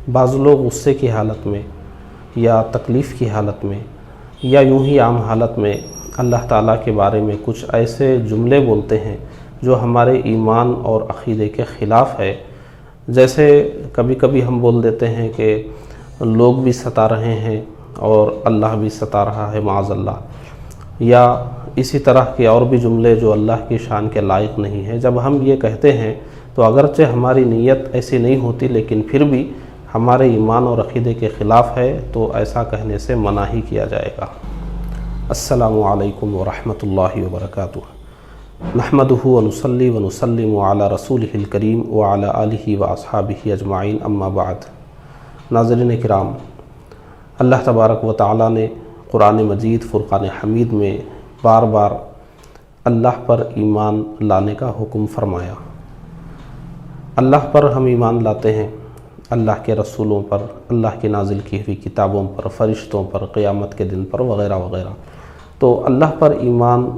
بعض لوگ غصے کی حالت میں یا تکلیف کی حالت میں یا یوں ہی عام حالت میں اللہ تعالیٰ کے بارے میں کچھ ایسے جملے بولتے ہیں جو ہمارے ایمان اور عقیدے کے خلاف ہے. جیسے کبھی کبھی ہم بول دیتے ہیں کہ لوگ بھی ستا رہے ہیں اور اللہ بھی ستا رہا ہے معاذ اللہ، یا اسی طرح کے اور بھی جملے جو اللہ کی شان کے لائق نہیں ہیں. جب ہم یہ کہتے ہیں تو اگرچہ ہماری نیت ایسی نہیں ہوتی لیکن پھر بھی ہمارے ایمان اور عقیدے کے خلاف ہے تو ایسا کہنے سے منع ہی کیا جائے گا. السلام علیکم ورحمۃ اللہ وبرکاتہ. نحمدہ ونصلی ونسلم علی رسولہ الکریم وعلی آلہ واصحابہ اجمعین، اما بعد. ناظرین کرام، اللہ تبارک و تعالیٰ نے قرآن مجید فرقان حمید میں بار بار اللہ پر ایمان لانے کا حکم فرمایا. اللہ پر ہم ایمان لاتے ہیں، اللہ کے رسولوں پر، اللہ کی نازل کی ہوئی کتابوں پر، فرشتوں پر، قیامت کے دن پر وغیرہ وغیرہ. تو اللہ پر ایمان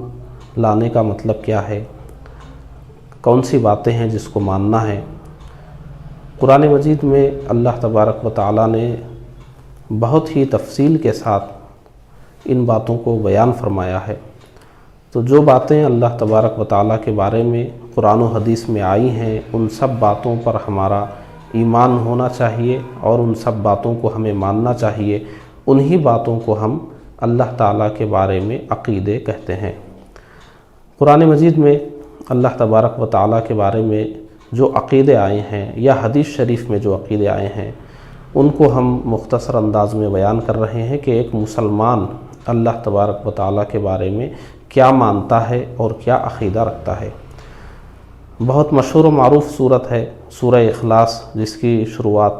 لانے کا مطلب کیا ہے؟ کون سی باتیں ہیں جس کو ماننا ہے؟ قرآن مجید میں اللہ تبارک و تعالیٰ نے بہت ہی تفصیل کے ساتھ ان باتوں کو بیان فرمایا ہے. تو جو باتیں اللہ تبارک و تعالیٰ کے بارے میں قرآن و حدیث میں آئی ہیں ان سب باتوں پر ہمارا ایمان ہونا چاہیے اور ان سب باتوں کو ہمیں ماننا چاہیے. انہی باتوں کو ہم اللہ تعالیٰ کے بارے میں عقیدے کہتے ہیں. قرآن مجید میں اللہ تبارک و تعالیٰ کے بارے میں جو عقیدے آئے ہیں یا حدیث شریف میں جو عقیدے آئے ہیں ان کو ہم مختصر انداز میں بیان کر رہے ہیں کہ ایک مسلمان اللہ تبارک و تعالیٰ کے بارے میں کیا مانتا ہے اور کیا عقیدہ رکھتا ہے. بہت مشہور و معروف صورت ہے سورہ اخلاص، جس کی شروعات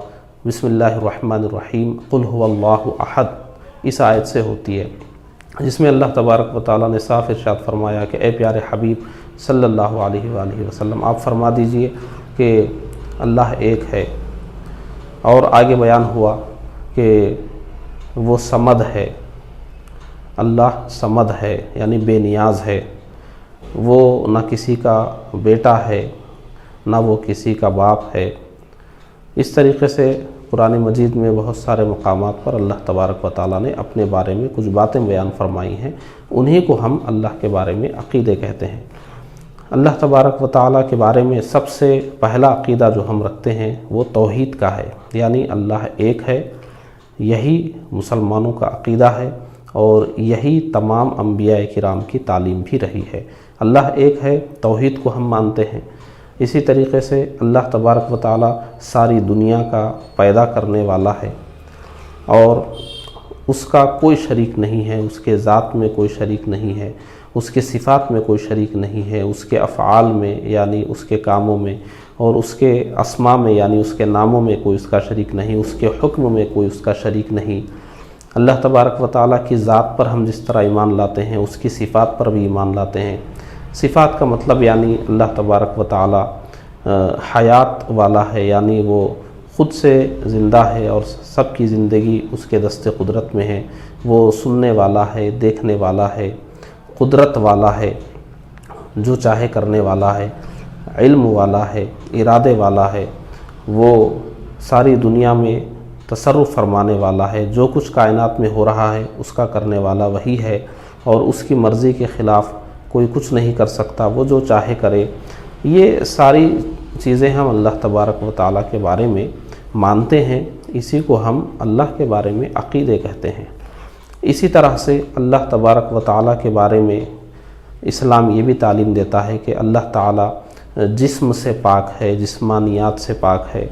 بسم اللہ الرحمن الرحیم قل هو اللہ احد اس آیت سے ہوتی ہے، جس میں اللہ تبارک و تعالیٰ نے صاف ارشاد فرمایا کہ اے پیارے حبیب صلی اللہ علیہ وآلہ وسلم آپ فرما دیجئے کہ اللہ ایک ہے. اور آگے بیان ہوا کہ وہ صمد ہے، اللہ صمد ہے یعنی بے نیاز ہے، وہ نہ کسی کا بیٹا ہے نہ وہ کسی کا باپ ہے. اس طریقے سے قرآن مجید میں بہت سارے مقامات پر اللہ تبارک و تعالیٰ نے اپنے بارے میں کچھ باتیں بیان فرمائی ہیں، انہی کو ہم اللہ کے بارے میں عقیدے کہتے ہیں. اللہ تبارک و تعالیٰ کے بارے میں سب سے پہلا عقیدہ جو ہم رکھتے ہیں وہ توحید کا ہے، یعنی اللہ ایک ہے. یہی مسلمانوں کا عقیدہ ہے اور یہی تمام انبیاء کرام کی تعلیم بھی رہی ہے. اللہ ایک ہے، توحید کو ہم مانتے ہیں. اسی طریقے سے اللہ تبارک و تعالیٰ ساری دنیا کا پیدا کرنے والا ہے اور اس کا کوئی شریک نہیں ہے، اس کے ذات میں کوئی شریک نہیں ہے، اس کے صفات میں کوئی شریک نہیں ہے، اس کے افعال میں یعنی اس کے کاموں میں اور اس کے اسماء میں یعنی اس کے ناموں میں کوئی اس کا شریک نہیں، اس کے حکم میں کوئی اس کا شریک نہیں. اللہ تبارک و تعالیٰ کی ذات پر ہم جس طرح ایمان لاتے ہیں اس کی صفات پر بھی ایمان لاتے ہیں. صفات کا مطلب یعنی اللہ تبارک و تعالیٰ حیات والا ہے، یعنی وہ خود سے زندہ ہے اور سب کی زندگی اس کے دست قدرت میں ہے. وہ سننے والا ہے، دیکھنے والا ہے، قدرت والا ہے، جو چاہے کرنے والا ہے، علم والا ہے، ارادے والا ہے. وہ ساری دنیا میں تصرف فرمانے والا ہے، جو کچھ کائنات میں ہو رہا ہے اس کا کرنے والا وہی ہے اور اس کی مرضی کے خلاف کوئی کچھ نہیں کر سکتا، وہ جو چاہے کرے. یہ ساری چیزیں ہم اللہ تبارک و تعالیٰ کے بارے میں مانتے ہیں، اسی کو ہم اللہ کے بارے میں عقیدے کہتے ہیں. اسی طرح سے اللہ تبارک و تعالیٰ کے بارے میں اسلام یہ بھی تعلیم دیتا ہے کہ اللہ تعالیٰ جسم سے پاک ہے، جسمانیات سے پاک ہے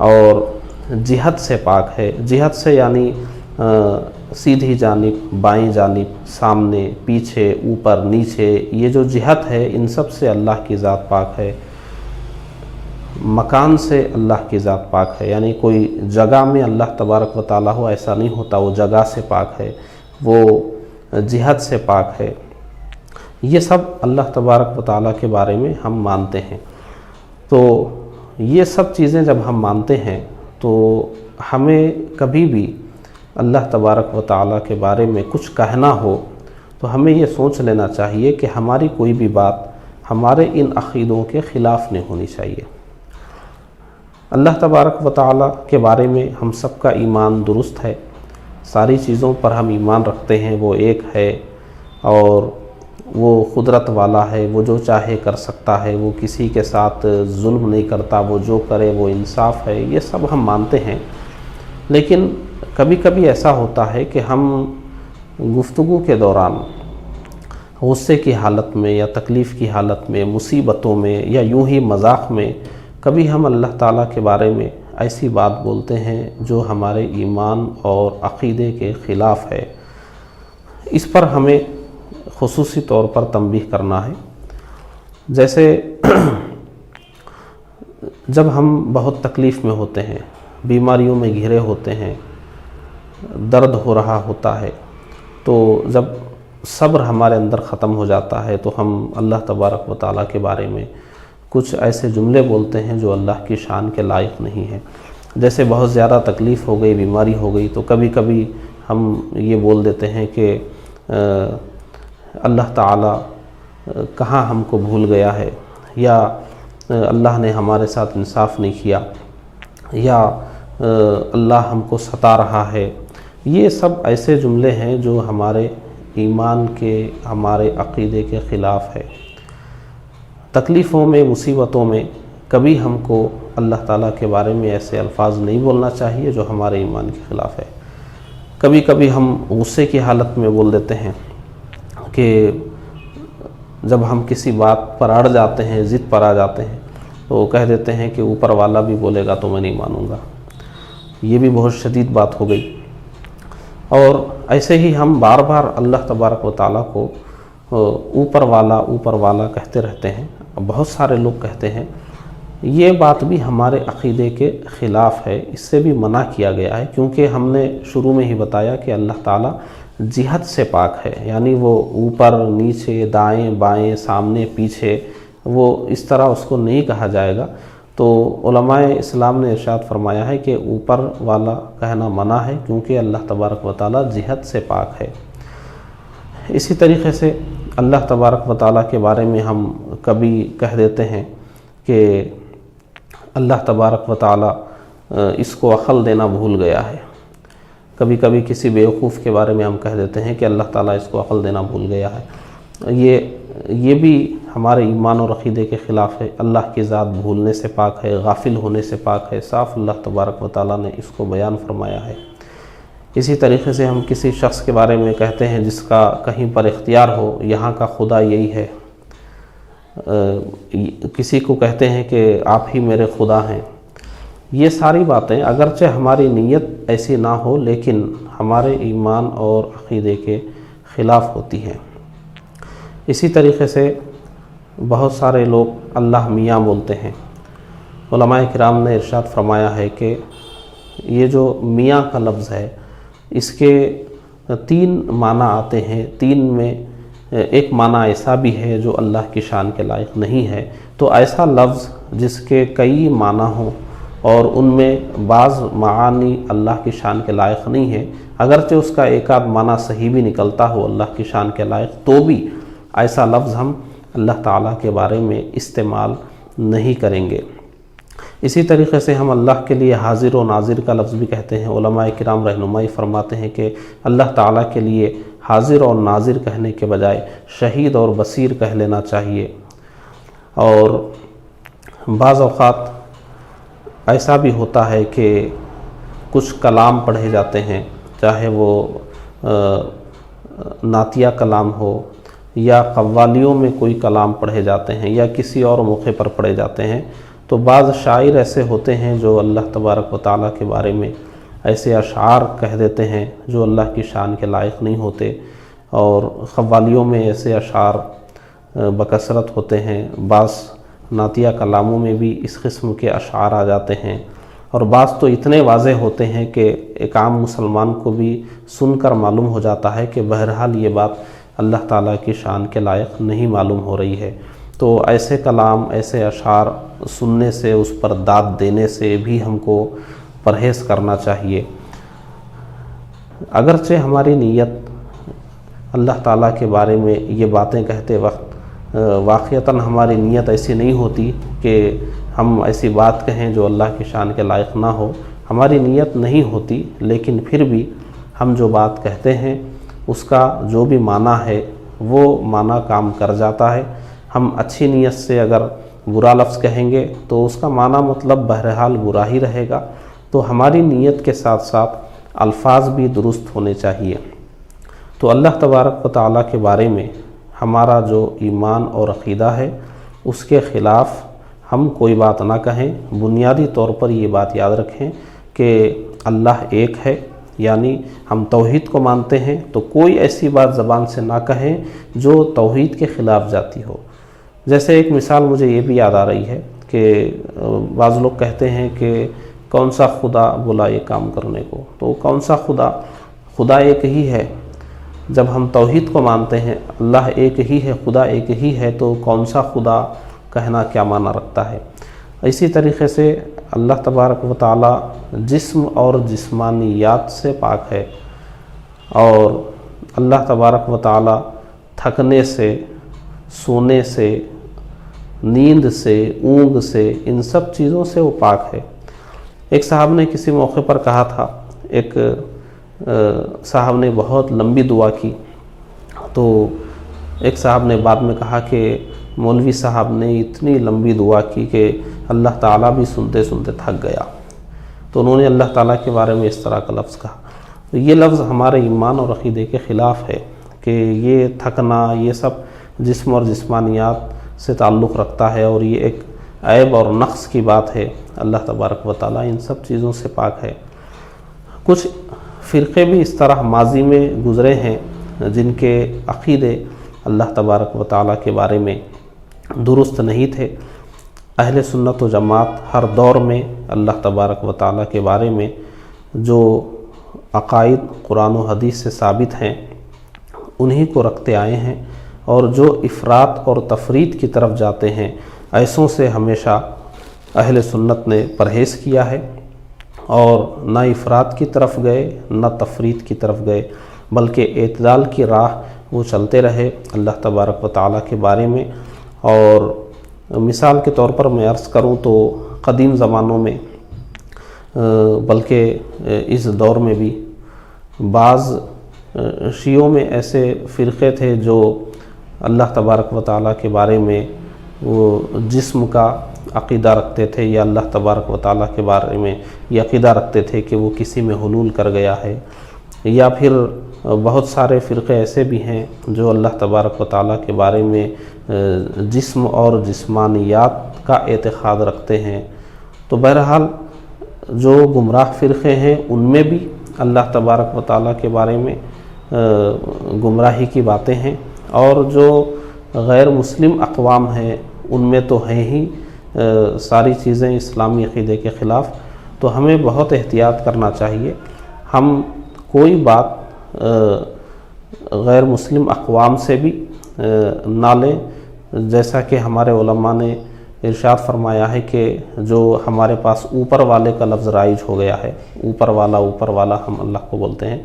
اور جہت سے پاک ہے. جہت سے یعنی سیدھی جانب، بائیں جانب، سامنے، پیچھے، اوپر، نیچے، یہ جو جہت ہے ان سب سے اللہ کی ذات پاک ہے. مکان سے اللہ کی ذات پاک ہے، یعنی کوئی جگہ میں اللہ تبارک و تعالیٰ ہو ایسا نہیں ہوتا، وہ جگہ سے پاک ہے، وہ جہت سے پاک ہے. یہ سب اللہ تبارک و تعالیٰ کے بارے میں ہم مانتے ہیں. تو یہ سب چیزیں جب ہم مانتے ہیں تو ہمیں کبھی بھی اللہ تبارک و تعالیٰ کے بارے میں کچھ کہنا ہو تو ہمیں یہ سوچ لینا چاہیے کہ ہماری کوئی بھی بات ہمارے ان عقیدوں کے خلاف نہیں ہونی چاہیے. اللہ تبارک و تعالی کے بارے میں ہم سب کا ایمان درست ہے، ساری چیزوں پر ہم ایمان رکھتے ہیں، وہ ایک ہے اور وہ قدرت والا ہے، وہ جو چاہے کر سکتا ہے، وہ کسی کے ساتھ ظلم نہیں کرتا، وہ جو کرے وہ انصاف ہے، یہ سب ہم مانتے ہیں۔ لیکن کبھی کبھی ایسا ہوتا ہے کہ ہم گفتگو کے دوران غصے کی حالت میں یا تکلیف کی حالت میں، مصیبتوں میں یا یوں ہی مذاق میں کبھی ہم اللہ تعالیٰ کے بارے میں ایسی بات بولتے ہیں جو ہمارے ایمان اور عقیدے کے خلاف ہے۔ اس پر ہمیں خصوصی طور پر تنبیہ کرنا ہے۔ جیسے جب ہم بہت تکلیف میں ہوتے ہیں، بیماریوں میں گھرے ہوتے ہیں، درد ہو رہا ہوتا ہے، تو جب صبر ہمارے اندر ختم ہو جاتا ہے تو ہم اللہ تبارک و تعالیٰ کے بارے میں کچھ ایسے جملے بولتے ہیں جو اللہ کی شان کے لائق نہیں ہیں۔ جیسے بہت زیادہ تکلیف ہو گئی، بیماری ہو گئی، تو کبھی کبھی ہم یہ بول دیتے ہیں کہ اللہ تعالیٰ کہاں ہم کو بھول گیا ہے، یا اللہ نے ہمارے ساتھ انصاف نہیں کیا، یا اللہ ہم کو ستا رہا ہے۔ یہ سب ایسے جملے ہیں جو ہمارے ایمان کے، ہمارے عقیدے کے خلاف ہے۔ تکلیفوں میں، مصیبتوں میں کبھی ہم کو اللہ تعالیٰ کے بارے میں ایسے الفاظ نہیں بولنا چاہیے جو ہمارے ایمان کے خلاف ہے۔ کبھی کبھی ہم غصے کی حالت میں بول دیتے ہیں کہ جب ہم کسی بات پر اڑ جاتے ہیں، ضد پر آ جاتے ہیں، تو کہہ دیتے ہیں کہ اوپر والا بھی بولے گا تو میں نہیں مانوں گا۔ یہ بھی بہت شدید بات ہو گئی۔ اور ایسے ہی ہم بار بار اللہ تبارک و تعالیٰ کو اوپر والا کہتے رہتے ہیں، بہت سارے لوگ کہتے ہیں۔ یہ بات بھی ہمارے عقیدے کے خلاف ہے، اس سے بھی منع کیا گیا ہے، کیونکہ ہم نے شروع میں ہی بتایا کہ اللہ تعالیٰ جہت سے پاک ہے، یعنی وہ اوپر، نیچے، دائیں، بائیں، سامنے، پیچھے، وہ اس طرح اس کو نہیں کہا جائے گا۔ تو علماء اسلام نے ارشاد فرمایا ہے کہ اوپر والا کہنا منع ہے، کیونکہ اللہ تبارک و تعالیٰ جہت سے پاک ہے۔ اسی طریقے سے اللہ تبارک و تعالیٰ کے بارے میں ہم کبھی کہہ دیتے ہیں کہ اللہ تبارک و تعالیٰ اس کو عقل دینا بھول گیا ہے۔ کبھی کبھی کسی بیوقوف کے بارے میں ہم کہہ دیتے ہیں کہ اللہ تعالیٰ اس کو عقل دینا بھول گیا ہے۔ یہ بھی ہمارے ایمان اور عقیدے کے خلاف ہے۔ اللہ کی ذات بھولنے سے پاک ہے، غافل ہونے سے پاک ہے، صاف اللہ تبارک و تعالیٰ نے اس کو بیان فرمایا ہے۔ اسی طریقے سے ہم کسی شخص کے بارے میں کہتے ہیں جس کا کہیں پر اختیار ہو، یہاں کا خدا یہی ہے۔ کسی کو کہتے ہیں کہ آپ ہی میرے خدا ہیں۔ یہ ساری باتیں اگرچہ ہماری نیت ایسی نہ ہو، لیکن ہمارے ایمان اور عقیدے کے خلاف ہوتی ہیں۔ اسی طریقے سے بہت سارے لوگ اللہ میاں بولتے ہیں۔ علماء کرام نے ارشاد فرمایا ہے کہ یہ جو میاں کا لفظ ہے، اس کے 3 معنی آتے ہیں۔ 3 میں ایک معنی ایسا بھی ہے جو اللہ کی شان کے لائق نہیں ہے۔ تو ایسا لفظ جس کے کئی معنی ہوں اور ان میں بعض معانی اللہ کی شان کے لائق نہیں ہے، اگرچہ اس کا ایک آدھ معنی صحیح بھی نکلتا ہو اللہ کی شان کے لائق، تو بھی ایسا لفظ ہم اللہ تعالیٰ کے بارے میں استعمال نہیں کریں گے۔ اسی طریقے سے ہم اللہ کے لیے حاضر و ناظر کا لفظ بھی کہتے ہیں۔ علماء کرام رہنمائی فرماتے ہیں کہ اللہ تعالیٰ کے لیے حاضر اور ناظر کہنے کے بجائے شہید اور بصیر کہہ لینا چاہیے۔ اور بعض اوقات ایسا بھی ہوتا ہے کہ کچھ کلام پڑھے جاتے ہیں، چاہے وہ نعتیہ کلام ہو یا قوالیوں میں کوئی کلام پڑھے جاتے ہیں یا کسی اور موقع پر پڑھے جاتے ہیں، تو بعض شاعر ایسے ہوتے ہیں جو اللہ تبارک و تعالیٰ کے بارے میں ایسے اشعار کہہ دیتے ہیں جو اللہ کی شان کے لائق نہیں ہوتے، اور قوالیوں میں ایسے اشعار بکثرت ہوتے ہیں۔ بعض نعتیہ کلاموں میں بھی اس قسم کے اشعار آ جاتے ہیں، اور بعض تو اتنے واضح ہوتے ہیں کہ ایک عام مسلمان کو بھی سن کر معلوم ہو جاتا ہے کہ بہرحال یہ بات اللہ تعالیٰ کی شان کے لائق نہیں معلوم ہو رہی ہے۔ تو ایسے کلام، ایسے اشعار سننے سے، اس پر داد دینے سے بھی ہم کو پرہیز کرنا چاہیے۔ اگرچہ ہماری نیت اللہ تعالیٰ کے بارے میں یہ باتیں کہتے وقت واقعتاً ہماری نیت ایسی نہیں ہوتی کہ ہم ایسی بات کہیں جو اللہ کی شان کے لائق نہ ہو، ہماری نیت نہیں ہوتی، لیکن پھر بھی ہم جو بات کہتے ہیں اس کا جو بھی معنی ہے وہ معنی کام کر جاتا ہے۔ ہم اچھی نیت سے اگر برا لفظ کہیں گے تو اس کا معنی مطلب بہرحال برا ہی رہے گا۔ تو ہماری نیت کے ساتھ ساتھ الفاظ بھی درست ہونے چاہیے۔ تو اللہ تبارک و تعالیٰ کے بارے میں ہمارا جو ایمان اور عقیدہ ہے اس کے خلاف ہم کوئی بات نہ کہیں۔ بنیادی طور پر یہ بات یاد رکھیں کہ اللہ ایک ہے، یعنی ہم توحید کو مانتے ہیں، تو کوئی ایسی بات زبان سے نہ کہیں جو توحید کے خلاف جاتی ہو۔ جیسے ایک مثال مجھے یہ بھی یاد آ رہی ہے کہ بعض لوگ کہتے ہیں کہ کون سا خدا بولا یہ کام کرنے کو، تو کون سا خدا؟ خدا ایک ہی ہے۔ جب ہم توحید کو مانتے ہیں اللہ ایک ہی ہے، خدا ایک ہی ہے، تو کون سا خدا کہنا کیا معنی رکھتا ہے؟ اسی طریقے سے اللہ تبارک و تعالیٰ جسم اور جسمانیات سے پاک ہے، اور اللہ تبارک و تعالیٰ تھکنے سے، سونے سے، نیند سے، اونگ سے، ان سب چیزوں سے وہ پاک ہے۔ ایک صاحب نے کسی موقع پر کہا تھا، ایک صاحب نے بہت لمبی دعا کی، تو ایک صاحب نے بعد میں کہا کہ مولوی صاحب نے اتنی لمبی دعا کی کہ اللہ تعالیٰ بھی سنتے سنتے تھک گیا۔ تو انہوں نے اللہ تعالیٰ کے بارے میں اس طرح کا لفظ کہا۔ تو یہ لفظ ہمارے ایمان اور عقیدے کے خلاف ہے کہ یہ تھکنا، یہ سب جسم اور جسمانیات سے تعلق رکھتا ہے، اور یہ ایک عیب اور نقص کی بات ہے۔ اللہ تبارک و تعالیٰ ان سب چیزوں سے پاک ہے۔ کچھ فرقے بھی اس طرح ماضی میں گزرے ہیں جن کے عقیدے اللہ تبارک و تعالیٰ کے بارے میں درست نہیں تھے۔ اہل سنت و جماعت ہر دور میں اللہ تبارک و تعالیٰ کے بارے میں جو عقائد قرآن و حدیث سے ثابت ہیں انہی کو رکھتے آئے ہیں، اور جو افراط اور تفریط کی طرف جاتے ہیں ایسوں سے ہمیشہ اہل سنت نے پرہیز کیا ہے، اور نہ افراط کی طرف گئے نہ تفریط کی طرف گئے، بلکہ اعتدال کی راہ وہ چلتے رہے اللہ تبارک و تعالیٰ کے بارے میں۔ اور مثال کے طور پر میں عرض کروں تو قدیم زمانوں میں، بلکہ اس دور میں بھی، بعض شیعوں میں ایسے فرقے تھے جو اللہ تبارک و تعالیٰ کے بارے میں وہ جسم کا عقیدہ رکھتے تھے، یا اللہ تبارک و تعالیٰ کے بارے میں یہ عقیدہ رکھتے تھے کہ وہ کسی میں حلول کر گیا ہے، یا پھر بہت سارے فرقے ایسے بھی ہیں جو اللہ تبارک و تعالیٰ کے بارے میں جسم اور جسمانیات کا اعتقاد رکھتے ہیں۔ تو بہرحال جو گمراہ فرقے ہیں ان میں بھی اللہ تبارک و تعالیٰ کے بارے میں گمراہی کی باتیں ہیں، اور جو غیر مسلم اقوام ہیں ان میں تو ہیں ہی ساری چیزیں اسلامی عقیدے کے خلاف۔ تو ہمیں بہت احتیاط کرنا چاہیے، ہم کوئی بات غیر مسلم اقوام سے بھی نہ لیں، جیسا کہ ہمارے علماء نے ارشاد فرمایا ہے کہ جو ہمارے پاس اوپر والے کا لفظ رائج ہو گیا ہے، اوپر والا ہم اللہ کو بولتے ہیں،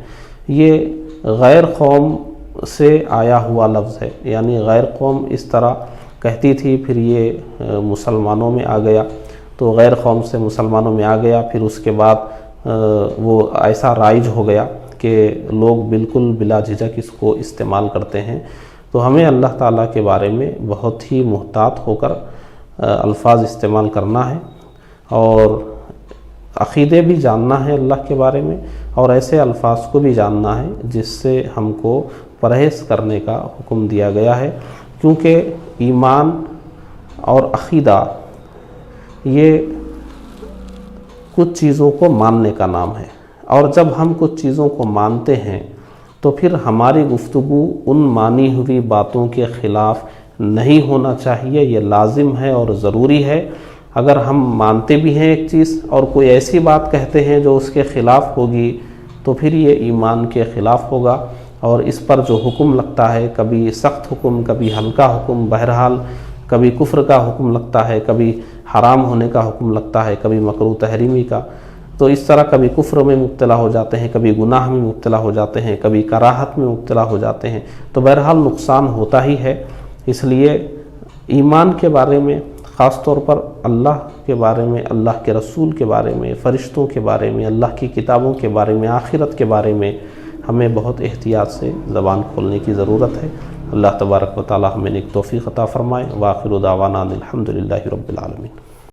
یہ غیر قوم سے آیا ہوا لفظ ہے، یعنی غیر قوم اس طرح کہتی تھی، پھر یہ مسلمانوں میں آ گیا، تو غیر قوم سے مسلمانوں میں آ گیا، پھر اس کے بعد وہ ایسا رائج ہو گیا کہ لوگ بالکل بلا جھجک اس کو استعمال کرتے ہیں۔ تو ہمیں اللہ تعالیٰ کے بارے میں بہت ہی محتاط ہو کر الفاظ استعمال کرنا ہے، اور عقیدے بھی جاننا ہے اللہ کے بارے میں، اور ایسے الفاظ کو بھی جاننا ہے جس سے ہم کو پرہیز کرنے کا حکم دیا گیا ہے، کیونکہ ایمان اور عقیدہ یہ کچھ چیزوں کو ماننے کا نام ہے، اور جب ہم کچھ چیزوں کو مانتے ہیں تو پھر ہماری گفتگو ان مانی ہوئی باتوں کے خلاف نہیں ہونا چاہیے، یہ لازم ہے اور ضروری ہے۔ اگر ہم مانتے بھی ہیں ایک چیز اور کوئی ایسی بات کہتے ہیں جو اس کے خلاف ہوگی تو پھر یہ ایمان کے خلاف ہوگا، اور اس پر جو حکم لگتا ہے، کبھی سخت حکم، کبھی ہلکا حکم، بہرحال کبھی کفر کا حکم لگتا ہے، کبھی حرام ہونے کا حکم لگتا ہے، کبھی مکروہ تحریمی کا، تو اس طرح کبھی کفر میں مبتلا ہو جاتے ہیں، کبھی گناہ میں مبتلا ہو جاتے ہیں، کبھی کراہت میں مبتلا ہو جاتے ہیں، تو بہرحال نقصان ہوتا ہی ہے۔ اس لیے ایمان کے بارے میں خاص طور پر اللہ کے بارے میں، اللہ کے رسول کے بارے میں، فرشتوں کے بارے میں، اللہ کی کتابوں کے بارے میں، آخرت کے بارے میں ہمیں بہت احتیاط سے زبان کھولنے کی ضرورت ہے۔ اللہ تبارک و تعالی ہمیں نیک توفیق عطا فرمائے۔ وآخر دعوانا الحمدللہ رب العالمین۔